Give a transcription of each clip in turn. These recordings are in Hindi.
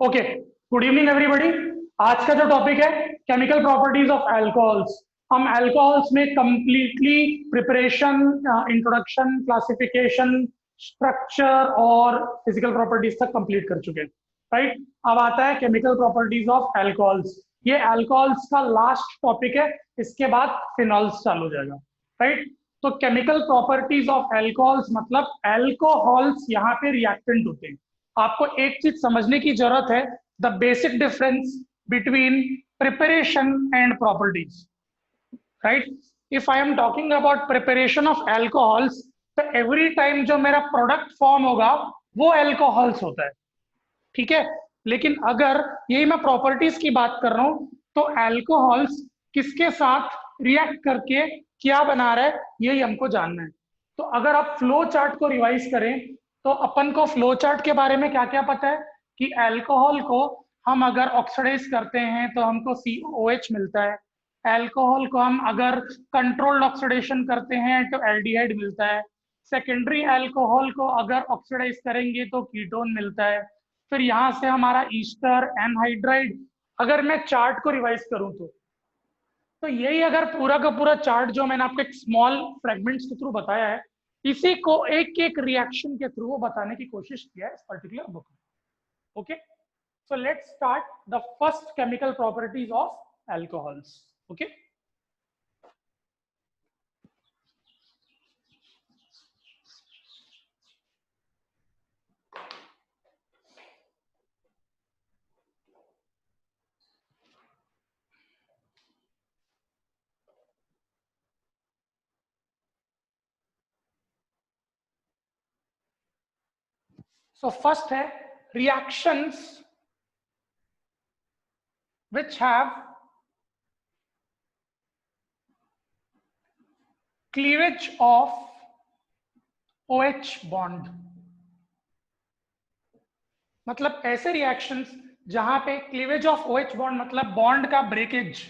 Okay, good evening everybody. आज का जो टॉपिक है केमिकल प्रॉपर्टीज ऑफ अल्कोहल्स। हम अल्कोहल्स में completely preparation, introduction, classification, structure और फिजिकल प्रॉपर्टीज तक कंप्लीट कर चुके हैं। राइट, अब आता है केमिकल प्रॉपर्टीज ऑफ अल्कोहल्स। ये अल्कोहल्स का लास्ट टॉपिक है, इसके बाद फिनॉल्स चालू हो जाएगा। राइट, तो केमिकल प्रॉपर्टीज ऑफ अल्कोहल्स मतलब अल्कोहल्स यहाँ पे रिएक्टेंट होते हैं। आपको एक चीज समझने की जरूरत है, the basic difference between preparation and properties. Right, if I am talking about preparation of alcohols, तो एवरी टाइम जो मेरा प्रोडक्ट फॉर्म होगा वो अल्कोहल्स होता है। ठीक है, लेकिन अगर यही मैं प्रॉपर्टीज की बात कर रहा हूं तो अल्कोहल्स किसके साथ रिएक्ट करके क्या बना रहा है यही हमको जानना है। तो अगर आप फ्लो चार्ट को रिवाइज करें तो अपन को फ्लो चार्ट के बारे में क्या क्या पता है कि अल्कोहल को हम अगर ऑक्सीडाइज करते हैं तो हमको COH मिलता है। अल्कोहल को हम अगर कंट्रोल्ड ऑक्सीडेशन करते हैं तो एल्डिहाइड मिलता है। सेकेंडरी अल्कोहल को अगर ऑक्सीडाइज करेंगे तो कीटोन मिलता है। फिर यहाँ से हमारा ईस्टर, एनहाइड्राइड। अगर मैं चार्ट को रिवाइज करूं तो यही अगर पूरा का पूरा चार्ट जो मैंने आपको एक स्मॉल फ्रेगमेंट्स के थ्रू बताया है, इसी को एक एक रिएक्शन के थ्रू वो बताने की कोशिश किया है इस पर्टिकुलर बुक में। Okay, so let's start the first chemical properties of alcohols. Okay, so first है reactions which have cleavage of OH bond। मतलब ऐसे रिएक्शंस जहां पे क्लीवेज ऑफ OH बॉन्ड मतलब बॉन्ड का ब्रेकेज।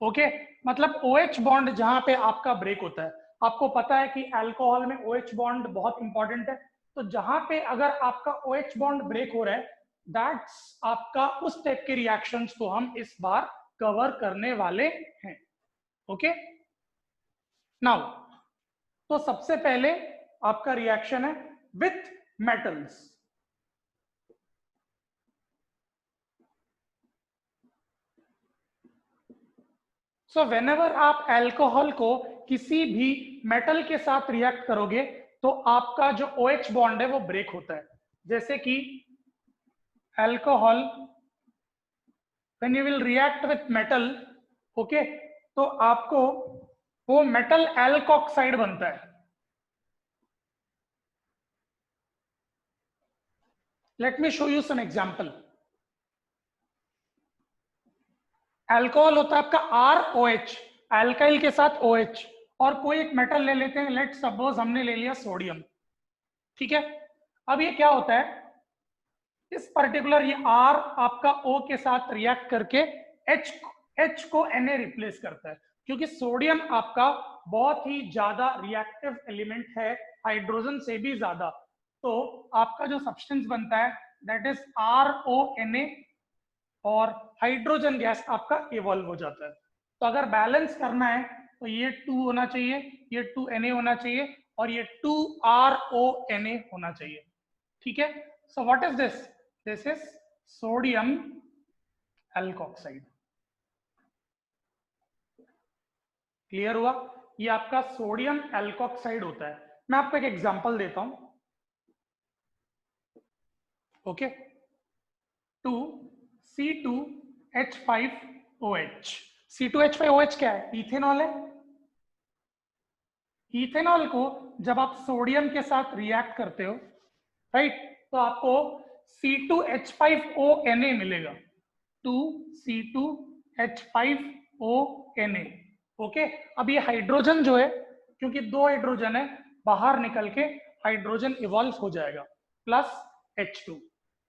ओके, मतलब OH बॉन्ड जहां पे आपका ब्रेक होता है। आपको पता है कि अल्कोहल में OH बॉन्ड बहुत इंपॉर्टेंट है, तो जहां पे अगर आपका OH बॉन्ड ब्रेक हो रहा है, दैट्स आपका उस टाइप के रिएक्शंस को हम इस बार कवर करने वाले हैं। ओके, नाउ तो सबसे पहले आपका रिएक्शन है विथ मेटल्स। सो व्हेनेवर आप अल्कोहल को किसी भी मेटल के साथ रिएक्ट करोगे तो आपका जो OH बॉन्ड है वो ब्रेक होता है। जैसे कि alcohol when you will react with metal, okay, तो आपको वो मेटल एल्कोक्साइड बनता है। Let me show you some example. Alcohol होता है आपका ROH, अल्काइल के साथ OH, और कोई एक मेटल ले लेते हैं, लेट सपोज हमने ले लिया सोडियम। ठीक है, अब ये क्या होता है, इस पर्टिकुलर ये R आपका O के साथ रिएक्ट करके H को Na रिप्लेस करता है, क्योंकि सोडियम आपका बहुत ही ज्यादा रिएक्टिव एलिमेंट है, हाइड्रोजन से भी ज्यादा। तो आपका जो सब्सटेंस बनता है दैट इज RONA, और हाइड्रोजन गैस आपका इवॉल्व हो जाता है। तो अगर बैलेंस करना है तो ये 2 होना चाहिए, ये 2Na होना चाहिए, और ये 2RONA होना चाहिए। ठीक है, so what is this? This is sodium alkoxide. Clear हुआ? ये आपका सोडियम एल्कोक्साइड होता है। मैं आपको एक एग्जांपल देता हूं। Okay, 2C2H5OH। C2H5OH क्या है? इथेनॉल है। इथेनॉल को जब आप सोडियम के साथ रिएक्ट करते हो, राइट, तो आपको C2H5ONA मिलेगा। 2C2H5ONA। ओके, अब ये हाइड्रोजन जो है, क्योंकि 2 हाइड्रोजन है, बाहर निकल के हाइड्रोजन इवॉल्व हो जाएगा plus H2।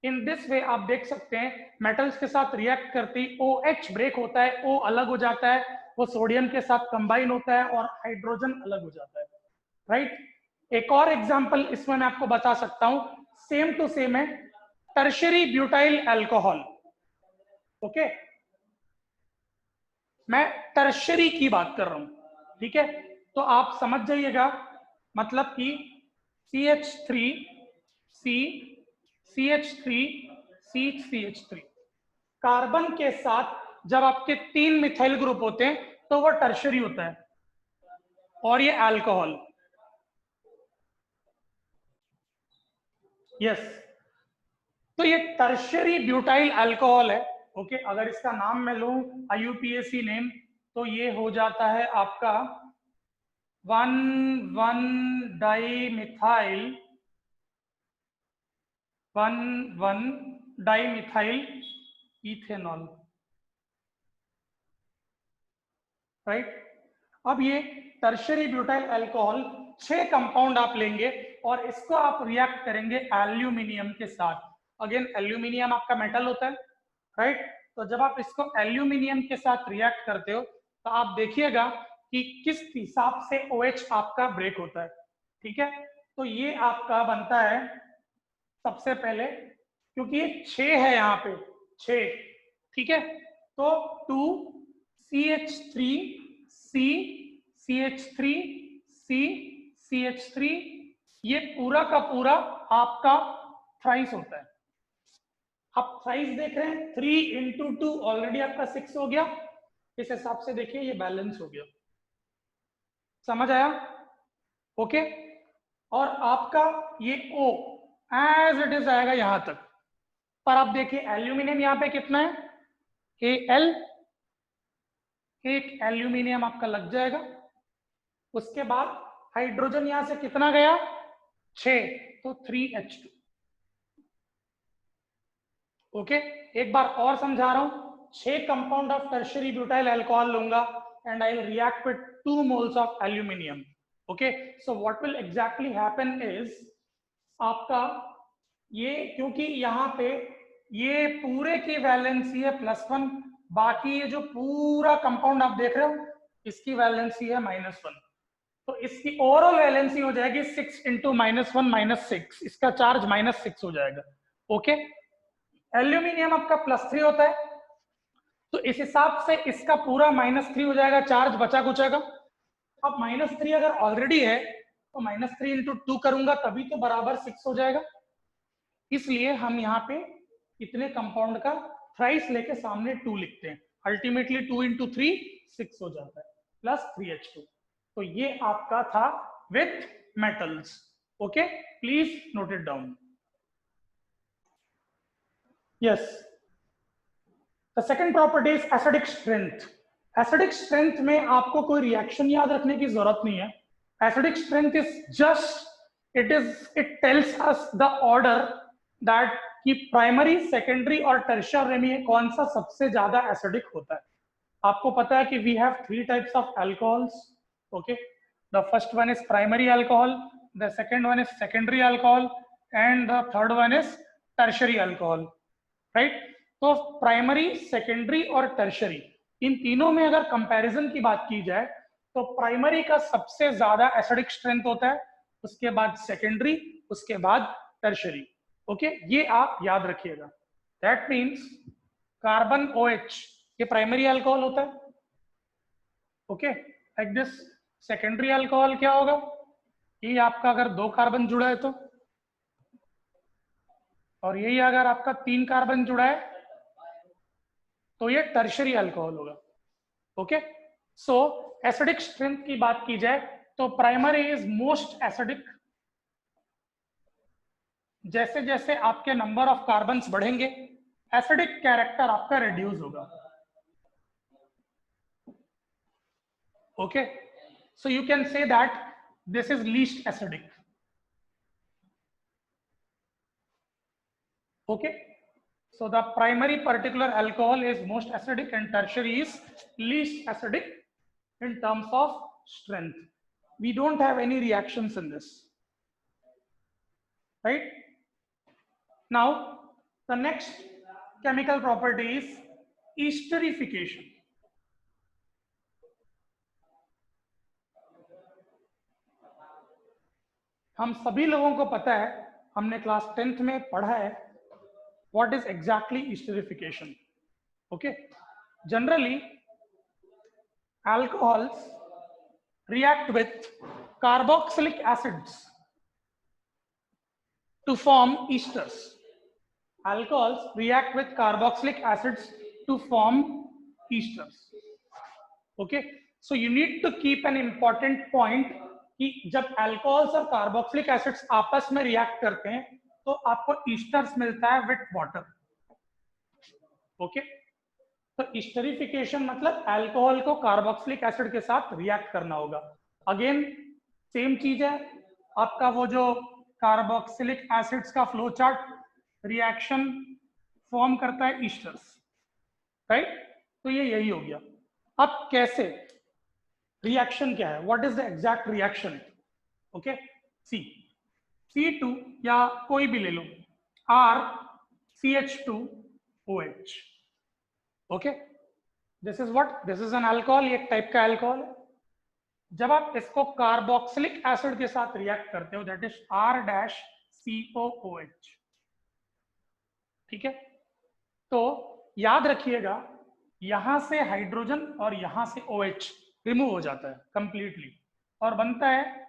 In this way आप देख सकते हैं मेटल्स के साथ रिएक्ट करती OH ब्रेक होता है, O अलग हो जाता है, वो सोडियम के साथ कंबाइन होता है और हाइड्रोजन अलग हो जाता है। राइट, एक और एग्जांपल इसमें मैं आपको बता सकता हूं, सेम टू सेम है। Tertiary butyl alcohol. ओके, मैं टर्शरी की बात कर रहा हूं, ठीक है? तो आप समझ जाइएगा, मतलब कि CH3 C CH3 C CH3 carbon के साथ जब आपके 3 मिथाइल ग्रुप होते हैं तो वो टर्शरी होता है, और ये अल्कोहल। यस, तो ये टर्शरी ब्यूटाइल अल्कोहल है। ओके, अगर इसका नाम मैं लूं IUPAC नेम, तो ये हो जाता है आपका 1,1 डाइमिथाइल इथेनॉल, राइट? अब ये टर्शरी ब्यूटाइल अल्कोहल 6 कंपाउंड आप लेंगे और इसको आप रिएक्ट करेंगे एल्यूमिनियम के साथ। अगेन एल्यूमिनियम आपका मेटल होता है, राइट? तो जब आप इसको एल्यूमिनियम के साथ रिएक्ट करते हो तो आप देखिएगा कि किस हिसाब से OH आपका ब्रेक होता है, ठीक है? तो ये आपका बनता है सबसे पहले, क्योंकि ये 6 है यहाँ पे 6, ठीक है? तो 2 CH3 C CH3 C CH3, ये पूरा का पूरा आपका थ्राइस होता है। आप थ्राइस देख रहे हैं, 3 इंटू 2 ऑलरेडी आपका 6 हो गया। इस हिसाब से देखिए ये बैलेंस हो गया, समझ आया? ओके, और आपका ये O एज इट इज आएगा यहां तक। पर आप देखिए एल्यूमिनियम यहाँ पे कितना है, Al, एक एल्यूमिनियम आपका लग जाएगा। उसके बाद हाइड्रोजन यहां से कितना गया, 6, तो 3H2। ओके, एक बार और समझा रहा हूं, 6 compound of tertiary butyl alcohol लूंगा and I will react with 2 moles of aluminium. Okay, so what will exactly happen is, आपका ये, क्योंकि यहाँ पे ये पूरे की वैलेंसी है +1, बाकी ये जो पूरा कंपाउंड आप देख रहे हो इसकी वैलेंसी है -1, तो इसकी ओवरऑल वैलेंसी हो जाएगी 6 इंटू -1 -6, इसका चार्ज -6 हो जाएगा। ओके, एल्यूमिनियम आपका +3 होता है, तो इस हिसाब से इसका पूरा -3 हो जाएगा, चार्ज बचा कुचेगा। अब -3 अगर ऑलरेडी है तो -3 इंटू 2 करूंगा तभी तो बराबर 6 हो जाएगा। इसलिए हम यहाँ पे इतने कंपाउंड का थ्राइस लेके सामने 2 लिखते हैं, अल्टीमेटली 2 इंटू 3 6 हो जाता है, प्लस 3H2। तो ये आपका था with metals. Okay, please note it down. Yes, the second property is acidic strength. Acidic strength में आपको कोई रिएक्शन याद रखने की जरूरत नहीं है। Acidic strength is just, it tells us the order that कि प्राइमरी, सेकेंडरी और टर्शियरी में कौन सा सबसे ज्यादा एसिडिक होता है। आपको पता है कि we have 3 types of alcohols. Okay, the first one is primary alcohol, the second one is secondary alcohol and the third one is tertiary alcohol, right? तो प्राइमरी, सेकेंडरी और टर्शियरी, इन तीनों में अगर कंपैरिजन की बात की जाए तो प्राइमरी का सबसे ज्यादा एसिडिक स्ट्रेंथ होता है, उसके बाद सेकेंडरी, उसके बाद टर्शियरी। ओके, ये आप याद रखिएगा। दैट मीन्स कार्बन OH ये प्राइमरी अल्कोहल होता है। Okay, like this. Secondary alcohol क्या होगा, ये आपका अगर 2 कार्बन जुड़ा है तो, और यही अगर आपका 3 कार्बन जुड़ा है तो ये टर्शियरी अल्कोहल होगा। ओके, सो एसिडिक स्ट्रेंथ की बात की जाए तो प्राइमरी इज मोस्ट एसिडिक। जैसे जैसे आपके नंबर ऑफ कार्बन्स बढ़ेंगे एसिडिक कैरेक्टर आपका रिड्यूस होगा। Okay, so you can say that this is least acidic. Okay, so the primary particular alcohol is most acidic and tertiary is least acidic in terms of strength. We don't have any reactions in this, right? Now the next chemical property is esterification. हम सभी लोगों को पता है, हमने क्लास 10th में पढ़ा है what is exactly esterification? Okay, generally alcohols react with carboxylic acids to form esters. Alcohols react with carboxylic acids to form esters. Okay, so you need to keep an important point कि जब alcohols और carboxylic acids आपस में react करते हैं तो आपको esters मिलता है with water. Okay, तो esterification मतलब अल्कोहल को कार्बोक्सिलिक एसिड के साथ रिएक्ट करना होगा. अगेन सेम चीज है, आपका वो जो कार्बोक्सिलिक एसिड्स का फ्लो चार्ट रिएक्शन फॉर्म करता है ईस्टर्स, राइट. तो ये यही हो गया. अब कैसे रिएक्शन क्या है, what is the exact reaction? Okay, C2 या कोई भी ले लो, RCH2OH. Okay, this is what, this is an alcohol, ये एक टाइप का अल्कोहल है. जब आप इसको कार्बोक्सिलिक एसिड के साथ रिएक्ट करते हो, दैट इज R-COOH. ठीक है, तो याद रखिएगा यहां से हाइड्रोजन और यहां से OH रिमूव हो जाता है कंप्लीटली और बनता है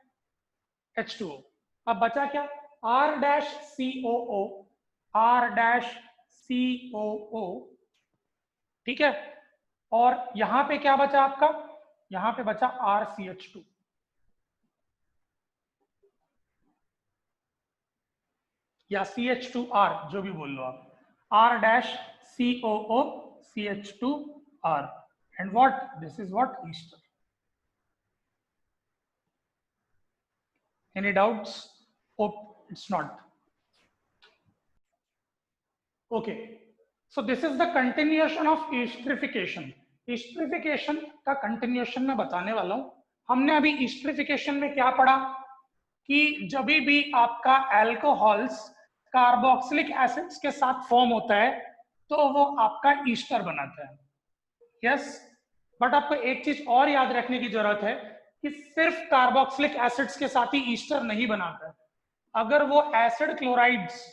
H2O. अब बचा क्या, R-COO, R-COO. ठीक है, और यहां पे क्या बचा आपका, यहां पे बचा RCH2. या CH2R, जो भी बोल लो आप, R-COO CH2R. and what, this is what, ester. Any doubts? Hope it's not. Okay, so this is the continuation of esterification. esterification का continuation में बताने वाला हूं. हमने अभी esterification में क्या पढ़ा कि जब भी आपका अल्कोहल्स कार्बोक्सिलिक एसिड्स के साथ फॉर्म होता है तो वो आपका ईस्टर बनाता है. यस, बट आपको एक चीज और याद रखने की जरूरत है कि सिर्फ कार्बोक्सिलिक एसिड्स के साथ ही ईस्टर नहीं बनाता है. अगर वो एसिड क्लोराइड्स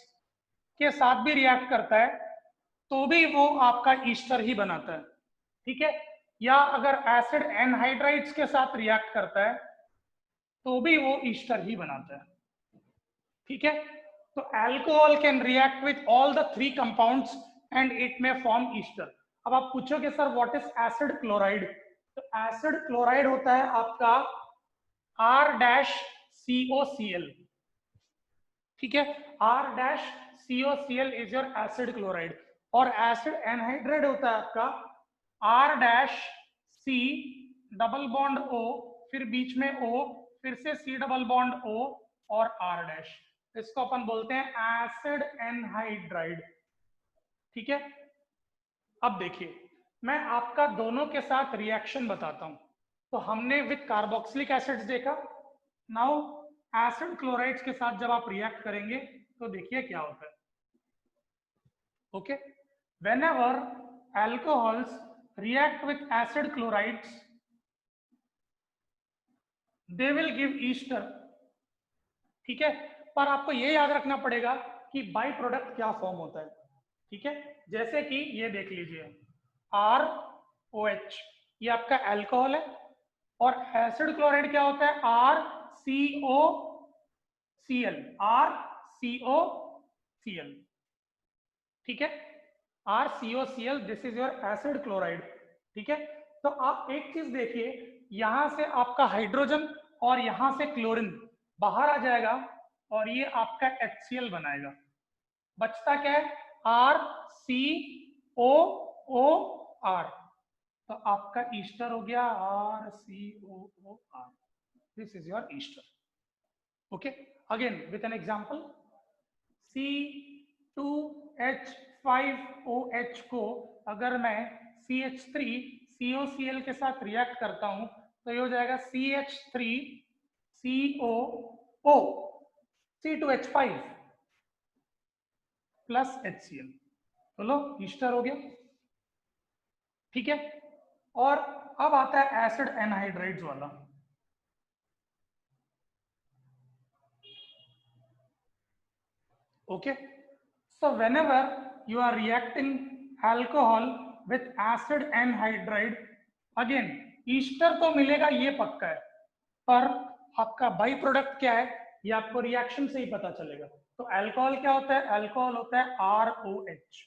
के साथ भी रिएक्ट करता है तो भी वो आपका ईस्टर ही बनाता है. ठीक है, या अगर एसिड एनहाइड्राइड्स के साथ रिएक्ट करता है तो भी वो ईस्टर ही बनाता है. ठीक है, तो alcohol can react with all the 3 compounds and it may form Easter. अब आप पूछोगे sir what is acid chloride? तो एसिड क्लोराइड होता है आपका R-COCl. ठीक है, R-COCl is your acid chloride. और एसिड एनहाइड्राइड होता है आपका R-C डबल बॉन्ड O, फिर बीच में O, फिर से C डबल बॉन्ड O और R-. इसको अपन बोलते हैं एसिड एनहाइड्राइड. ठीक है, अब देखिए मैं आपका दोनों के साथ रिएक्शन बताता हूं. तो हमने विद कार्बोक्सिलिक एसिड्स देखा, नाउ एसिड क्लोराइड्स के साथ जब आप रिएक्ट करेंगे तो देखिए क्या होता है. Okay, whenever alcohols react with acid chlorides they will give Easter. ठीक है, पर आपको ये याद रखना पड़ेगा कि बाई प्रोडक्ट क्या फॉर्म होता है. ठीक है, जैसे कि ये देख लीजिए ROH, ये आपका अल्कोहल है, और एसिड क्लोराइड क्या होता है RCOCl, RCOCl. ठीक है, RCOCl, this is your acid chloride. ठीक है, तो आप एक चीज देखिए, यहां से आपका हाइड्रोजन और यहां से क्लोरीन बाहर आ जाएगा और ये आपका HCl बनाएगा. बचता क्या है RCOOR. तो आपका ईस्टर हो गया RCOOR. This is your Easter. Okay, again with an example, C2H5OH को अगर मैं CH3COCl के साथ रिएक्ट करता हूं तो ये हो जाएगा CH3COO C2H5 प्लस HCl. तो लो ईस्टर हो गया. ठीक है, और अब आता है एसिड एनहाइड्राइड्स वाला. Okay, so whenever you are reacting alcohol with acid anhydride. Again Easter तो मिलेगा ये पक्का है, पर आपका बाई प्रोडक्ट क्या है ये आपको रिएक्शन से ही पता चलेगा। तो अल्कोहल क्या होता है? अल्कोहल होता है ROH,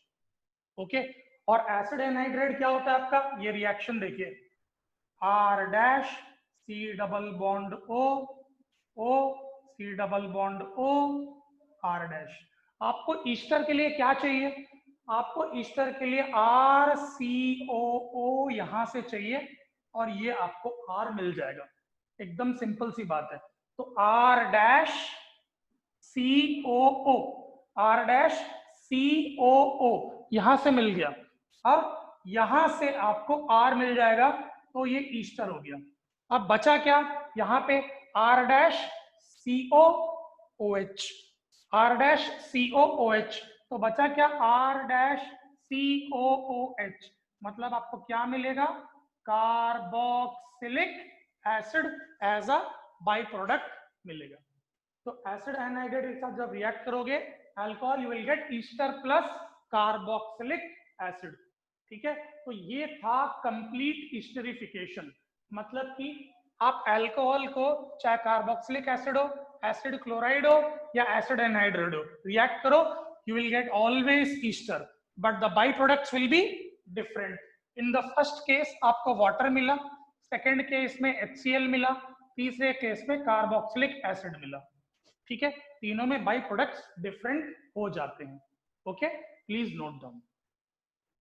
ओके। और एसिड एनहाइड्राइड क्या होता है आपका? ये रिएक्शन देखिए, R dash C double bond O, O C double bond O R dash. आपको ईस्टर के लिए क्या चाहिए? आपको ईस्टर के लिए RCOO यहां से चाहिए और ये आपको R मिल जाएगा। एकदम सिंपल सी बात है। तो R dash COO, R dash COO यहां से मिल गया। अब यहां से आपको R मिल जाएगा तो ये ईस्टर हो गया। अब बचा क्या यहाँ पे? R dash COOH, R dash COOH। तो बचा क्या? R dash COOH। मतलब आपको क्या मिलेगा? Carboxylic acid as a by product मिलेगा। तो एसिड एनहाइड्राइड के साथ जब रिएक्ट करोगे alcohol, you will get ester plus carboxylic acid. ठीक है, तो ये था कंप्लीट ईस्टरिफिकेशन। मतलब कि आप अल्कोहल को चाहे कार्बोक्सिलिक एसिड हो, एसिड क्लोराइड हो या एसिड एनहाइड्राइड हो, रिएक्ट करो, you will gate always Easter, but the by products will be different. In the first case आपको वाटर मिला, सेकेंड केस में HCl मिला, तीसरे केस में कार्बोक्सिलिक एसिड मिला। ठीक है, तीनों में बाई प्रोडक्ट्स डिफरेंट हो जाते हैं। Okay, please note down.